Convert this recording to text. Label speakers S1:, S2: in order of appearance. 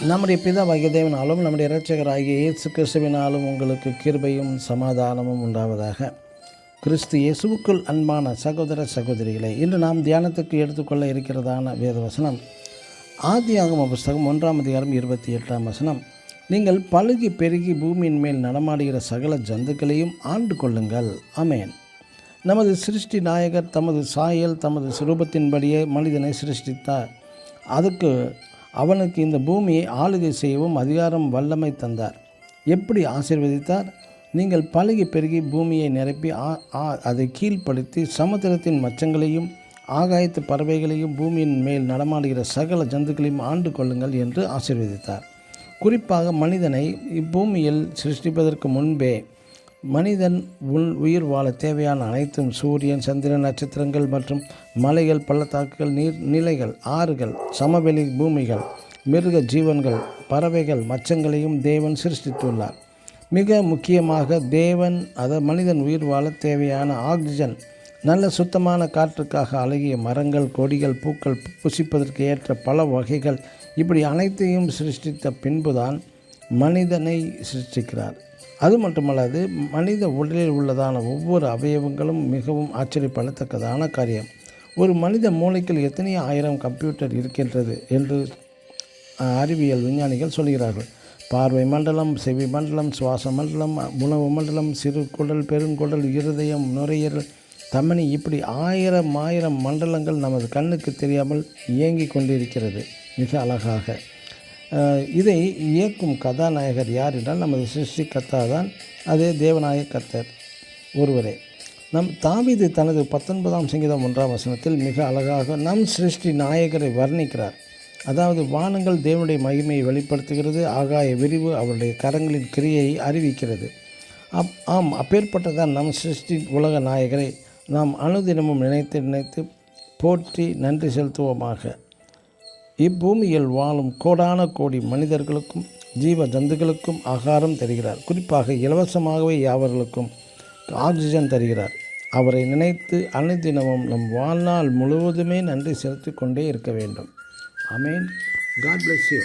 S1: நம்முடைய பிதாவாகிய தேவனாலும் நம்முடைய இரட்சகராகிய இயேசு கிறிஸ்துவினாலும் உங்களுக்கு கிருபையும் சமாதானமும் உண்டாவதாக. கிறிஸ்து இயேசுவுக்குள் அன்பான சகோதர சகோதரிகளை, இன்று நாம் தியானத்துக்கு எடுத்துக்கொள்ள இருக்கிறதான வேதவசனம் ஆதியாகம புஸ்தகம் 1ஆம் அதிகாரம் 28ஆம் வசனம். நீங்கள் பலுகி பெருகி பூமியின் மேல் நடமாடுகிற சகல ஜந்துக்களையும் ஆண்டு கொள்ளுங்கள். ஆமென். நமது சிருஷ்டி நாயகர் தமது சாயல் தமது சுரூபத்தின்படியே மனிதனை சிருஷ்டித்தார். அவனுக்கு இந்த பூமியை ஆளுகை செய்யவும் அதிகாரம் வல்லமை தந்தார். எப்படி ஆசீர்வதித்தார்? நீங்கள் பலுகி பெருகி பூமியை நிரப்பி அதை கீழ்ப்படுத்தி சமுத்திரத்தின் மச்சங்களையும் ஆகாயத்து பறவைகளையும் பூமியின் மேல் நடமாடுகிற சகல ஜந்துக்களையும் ஆண்டு கொள்ளுங்கள் என்று ஆசீர்வதித்தார். குறிப்பாக மனிதனை இப்பூமியில் சிருஷ்டிப்பதற்கு முன்பே மனிதன் உயிர் வாழ தேவையான அனைத்தும் சூரியன், சந்திரன், நட்சத்திரங்கள் மற்றும் மலைகள், பள்ளத்தாக்குகள், நீர்நிலைகள், ஆறுகள், சமவெளி பூமிகள், மிருக ஜீவன்கள், பறவைகள், மச்சங்களையும் தேவன் சிருஷ்டித்துள்ளார். மிக முக்கியமாக மனிதன் உயிர் வாழ தேவையான ஆக்சிஜன், நல்ல சுத்தமான காற்றுக்காக அழகிய மரங்கள், கொடிகள், பூக்கள், புசிப்பதற்கு ஏற்ற பல வகைகள், இப்படி அனைத்தையும் சிருஷ்டித்த பின்புதான் மனிதனை சிருஷ்டிக்கிறார். அது மட்டுமல்லாது மனித உடலில் உள்ளதான ஒவ்வொரு அவயவங்களும் மிகவும் ஆச்சரியப்படத்தக்கதான காரியம். ஒரு மனித மூளைக்குள் எத்தனை ஆயிரம் கம்ப்யூட்டர் இருக்கின்றது என்று அறிவியல் விஞ்ஞானிகள் சொல்கிறார்கள். பார்வை மண்டலம், செவி மண்டலம், சுவாச மண்டலம், உணவு மண்டலம், சிறு குடல், பெருங்குடல், இருதயம், நுரையீரல், தமனி, இப்படி ஆயிரம் மண்டலங்கள் நமது கண்ணுக்கு தெரியாமல் இயங்கி கொண்டிருக்கிறது மிக அழகாக. இதை இயக்கும் கதாநாயகர் யார் என்றால் நமது சிருஷ்டி கர்த்தா தான். அதே தேவநாயக கர்த்தர் ஒருவரே. தாவீது தனது 19ஆம் சங்கீதம் 1ஆம் வசனத்தில் மிக அழகாக நம் சிருஷ்டி நாயகரை வர்ணிக்கிறார். அதாவது வானங்கள் தேவனுடைய மகிமையை வெளிப்படுத்துகிறது, ஆகாய விரிவு அவருடைய கரங்களின் கிரியையை அறிவிக்கிறது. அப்பேற்பட்டதான் நம் சிருஷ்டி உலக நாயகரை நாம் அனுதினமும் நினைத்து போற்றி நன்றி செலுத்துவோமாக. இப்பூமியில் வாழும் கோடான கோடி மனிதர்களுக்கும் ஜீவ ஜந்துக்களுக்கும் ஆகாரம் தருகிறார். குறிப்பாக இலவசமாகவே யாவர்களுக்கும் ஆக்சிஜன் தருகிறார். அவரை நினைத்து அனுதினமும் நம் வாழ்நாள் முழுவதுமே நன்றி செலுத்தி கொண்டே இருக்க வேண்டும். ஆமென். God bless you.